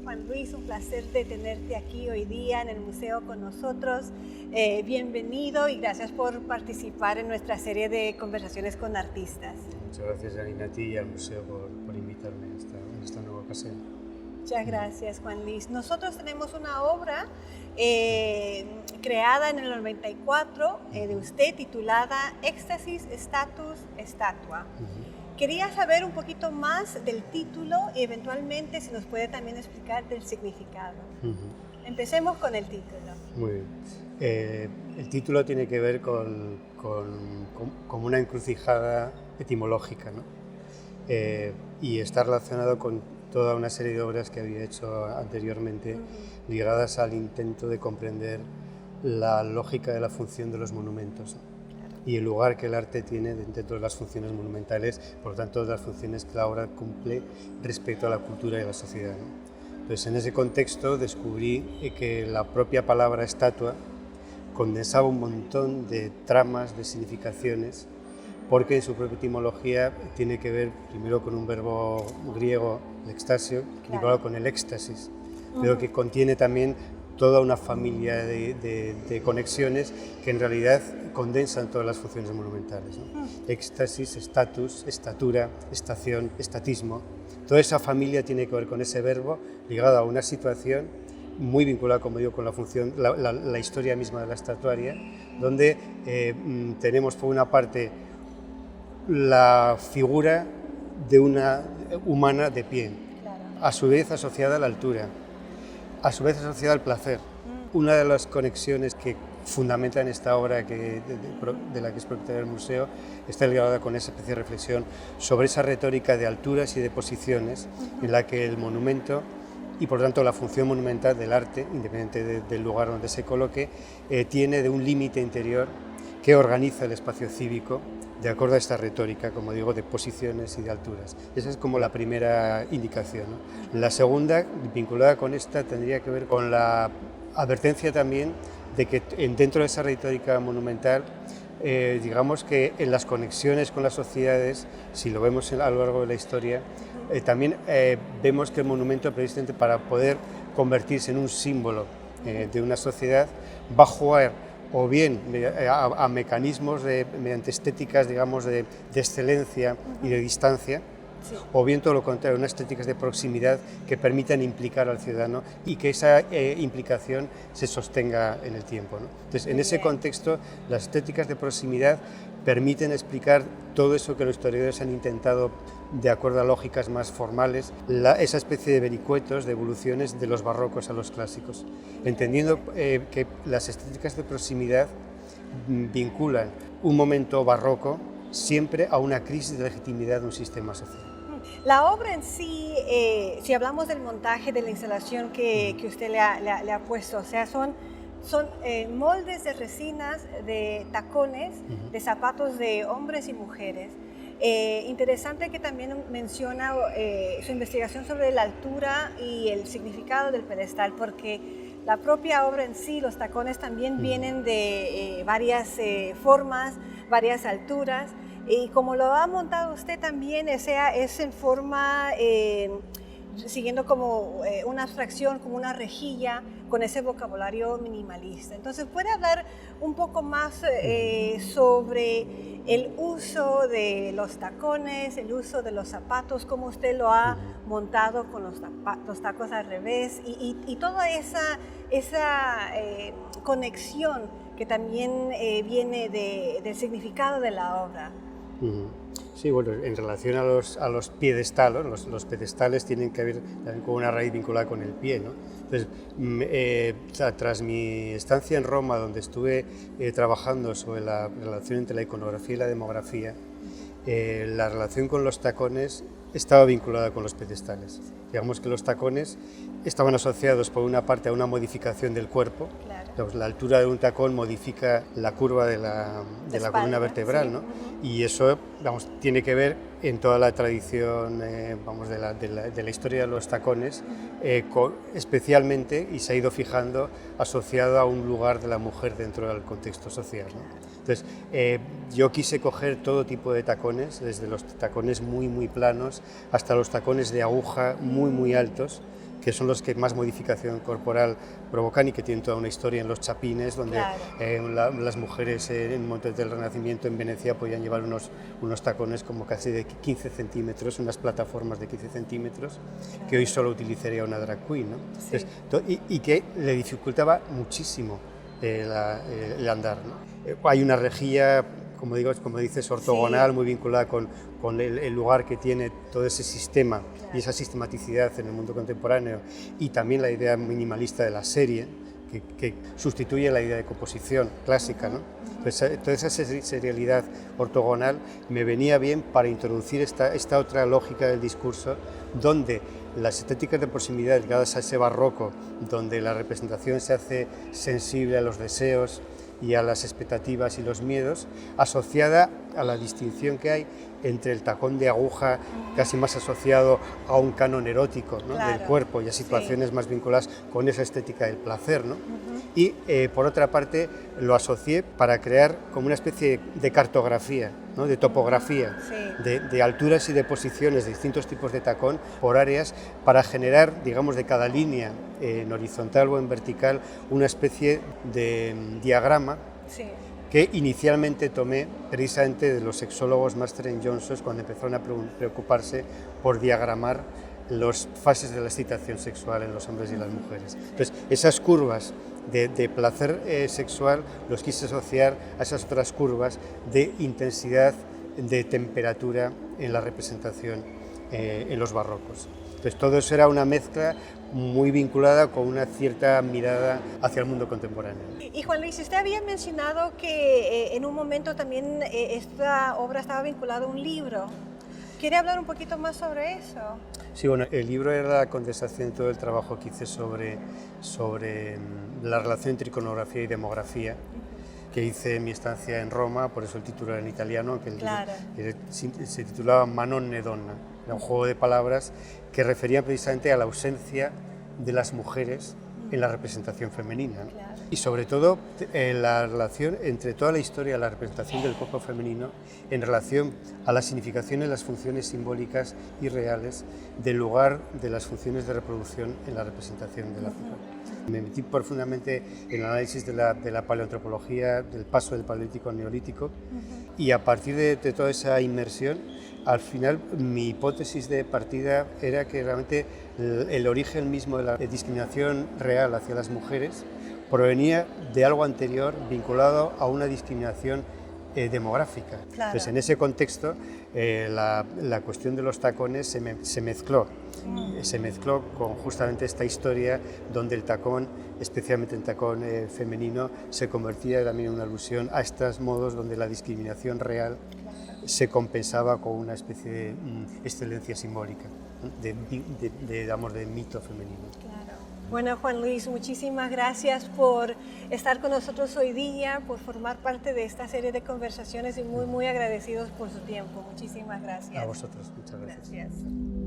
Juan Luis, un placer de tenerte aquí hoy día en el museo con nosotros. Bienvenido y gracias por participar en nuestra serie de conversaciones con artistas. Muchas gracias, Janine, a ti y al museo por invitarme en esta nueva ocasión. Muchas gracias, Juan Luis. Nosotros tenemos una obra creada en el 94 de usted titulada Éxtasis, Status, Estatua. Quería saber un poquito más del título y eventualmente si nos puede también explicar del significado. Empecemos con el título. Muy bien. El título tiene que ver con una encrucijada etimológica, ¿no? Y está relacionado con toda una serie de obras que había hecho anteriormente ligadas al intento de comprender la lógica de la función de los monumentos, ¿no? Y el lugar que el arte tiene dentro de las funciones monumentales, por lo tanto, de las funciones que la obra cumple respecto a la cultura y la sociedad, ¿no? Entonces, en ese contexto descubrí que la propia palabra estatua condensaba un montón de tramas, de significaciones, porque en su propia etimología tiene que ver primero con un verbo griego, el extasio, vinculado con el éxtasis, pero que contiene también toda una familia de conexiones que en realidad condensan todas las funciones monumentales, ¿no? Éxtasis, estatus, estatura, estación, estatismo. Toda esa familia tiene que ver con ese verbo ligado a una situación muy vinculada, como digo, con la función, la historia misma de la estatuaria, donde tenemos por una parte la figura de una humana de pie, a su vez asociada a la altura, a su vez asociada al placer. Una de las conexiones que fundamentan esta obra de la que es propietaria del museo está ligada con esa especie de reflexión sobre esa retórica de alturas y de posiciones en la que el monumento y por tanto la función monumental del arte, independiente del lugar donde se coloque, tiene de un límite interior que organiza el espacio cívico de acuerdo a esta retórica, como digo, de posiciones y de alturas. Esa es como la primera indicación, ¿no? La segunda, vinculada con esta, tendría que ver con la advertencia también de que dentro de esa retórica monumental, digamos que en las conexiones con las sociedades, si lo vemos a lo largo de la historia, también vemos que el monumento, precisamente para poder convertirse en un símbolo de una sociedad, va a jugar o bien a mecanismos mediante estéticas, digamos, de excelencia y de distancia, o bien todo lo contrario, unas estéticas de proximidad que permitan implicar al ciudadano y que esa implicación se sostenga en el tiempo, ¿no? Entonces, en ese contexto, las estéticas de proximidad permiten explicar todo eso que los historiadores han intentado, de acuerdo a lógicas más formales, esa especie de vericuetos, de evoluciones de los barrocos a los clásicos, entendiendo que las estéticas de proximidad vinculan un momento barroco siempre a una crisis de legitimidad de un sistema social. La obra en sí, si hablamos del montaje, de la instalación que usted le ha puesto, o sea, son moldes de resinas, de tacones, de zapatos de hombres y mujeres. Interesante que también menciona su investigación sobre la altura y el significado del pedestal, porque la propia obra en sí, los tacones también vienen de varias formas, varias alturas, y como lo ha montado usted también, es en forma, siguiendo como una abstracción, como una rejilla, con ese vocabulario minimalista. Entonces, ¿puede hablar un poco más sobre el uso de los tacones, el uso de los zapatos, cómo usted lo ha montado con los tacos al revés y toda esa conexión que también viene del significado de la obra? Sí, bueno, en relación a los piedestales, los pedestales tienen que ver también con una raíz vinculada con el pie, ¿no? Entonces, tras mi estancia en Roma, donde estuve trabajando sobre la relación entre la iconografía y la demografía, la relación con los tacones estaba vinculada con los pedestales. Digamos que los tacones estaban asociados por una parte a una modificación del cuerpo, claro, la altura de un tacón modifica la curva de la columna vertebral, ¿no? Y eso, vamos, tiene que ver en toda la tradición, vamos, de la historia de los tacones, especialmente, y se ha ido fijando, asociado a un lugar de la mujer dentro del contexto social, ¿no? Entonces, yo quise coger todo tipo de tacones, desde los tacones muy planos hasta los tacones de aguja muy altos, que son los que más modificación corporal provocan y que tienen toda una historia en los chapines, donde las mujeres en momentos del Renacimiento en Venecia podían llevar unos tacones como casi de 15 centímetros, unas plataformas de 15 centímetros, que hoy solo utilizaría una drag queen, ¿no? Sí. Entonces, y que le dificultaba muchísimo el andar, ¿no? Hay una rejilla, como dices, ortogonal, muy vinculada con el lugar que tiene todo ese sistema y esa sistematicidad en el mundo contemporáneo, y también la idea minimalista de la serie, que sustituye la idea de composición clásica, ¿no? Entonces, toda esa serialidad ortogonal me venía bien para introducir esta otra lógica del discurso, donde las estéticas de proximidad ligadas a ese barroco, donde la representación se hace sensible a los deseos y a las expectativas y los miedos, asociada a la distinción que hay entre el tacón de aguja, casi más asociado a un canon erótico, ¿no? Del cuerpo, y a situaciones más vinculadas con esa estética del placer, ¿no? Y por otra parte lo asocié para crear como una especie de cartografía, ¿no? De topografía, de alturas y de posiciones de distintos tipos de tacón por áreas, para generar, digamos, de cada línea, en horizontal o en vertical, una especie de diagrama que inicialmente tomé precisamente de los sexólogos Master y Johnson, cuando empezaron a preocuparse por diagramar las fases de la excitación sexual en los hombres y las mujeres. Entonces, esas curvas de placer sexual los quise asociar a esas otras curvas de intensidad, de temperatura en la representación en los barrocos. Entonces, todo eso era una mezcla muy vinculada con una cierta mirada hacia el mundo contemporáneo. Y Juan Luis, usted había mencionado que en un momento también esta obra estaba vinculada a un libro. ¿Quiere hablar un poquito más sobre eso? Sí, bueno, el libro era la condensación de todo el trabajo que hice sobre la relación entre iconografía y demografía, que hice en mi estancia en Roma, por eso el título era en italiano, que se titulaba Manon ne donna. Era un juego de palabras que refería precisamente a la ausencia de las mujeres en la representación femenina, ¿no? Y sobre todo la relación entre toda la historia de la representación del cuerpo femenino en relación a la significación y las funciones simbólicas y reales del lugar de las funciones de reproducción en la representación de la mujer. Me metí profundamente en el análisis de la paleoantropología, del paso del paleolítico al neolítico, y a partir de toda esa inmersión, al final mi hipótesis de partida era que realmente el origen mismo de la discriminación real hacia las mujeres provenía de algo anterior vinculado a una discriminación demográfica. Entonces, en ese contexto, la cuestión de los tacones se mezcló con justamente esta historia donde el tacón, especialmente el tacón femenino, se convertía también en una alusión a estos modos donde la discriminación real se compensaba con una especie de excelencia simbólica, de mito femenino. Claro. Bueno, Juan Luis, muchísimas gracias por estar con nosotros hoy día, por formar parte de esta serie de conversaciones, y muy agradecidos por su tiempo. Muchísimas gracias. A vosotros, muchas gracias. Gracias.